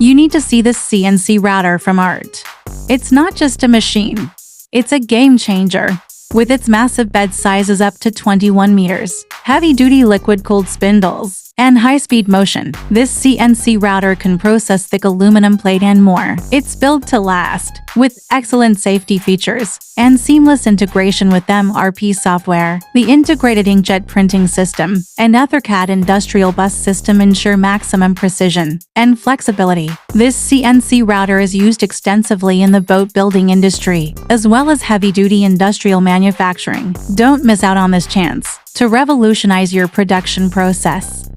You need to see this CNC router from RT. It's not just a machine. It's a game changer. With its massive bed sizes up to 21 meters, heavy-duty liquid-cooled spindles, and high-speed motion, this CNC router can process thick aluminum plate and more. It's built to last, with excellent safety features and seamless integration with RT software. The integrated inkjet printing system and EtherCAD industrial bus system ensure maximum precision and flexibility. This CNC router is used extensively in the boat building industry, as well as heavy-duty industrial manufacturing. Don't miss out on this chance to revolutionize your production process.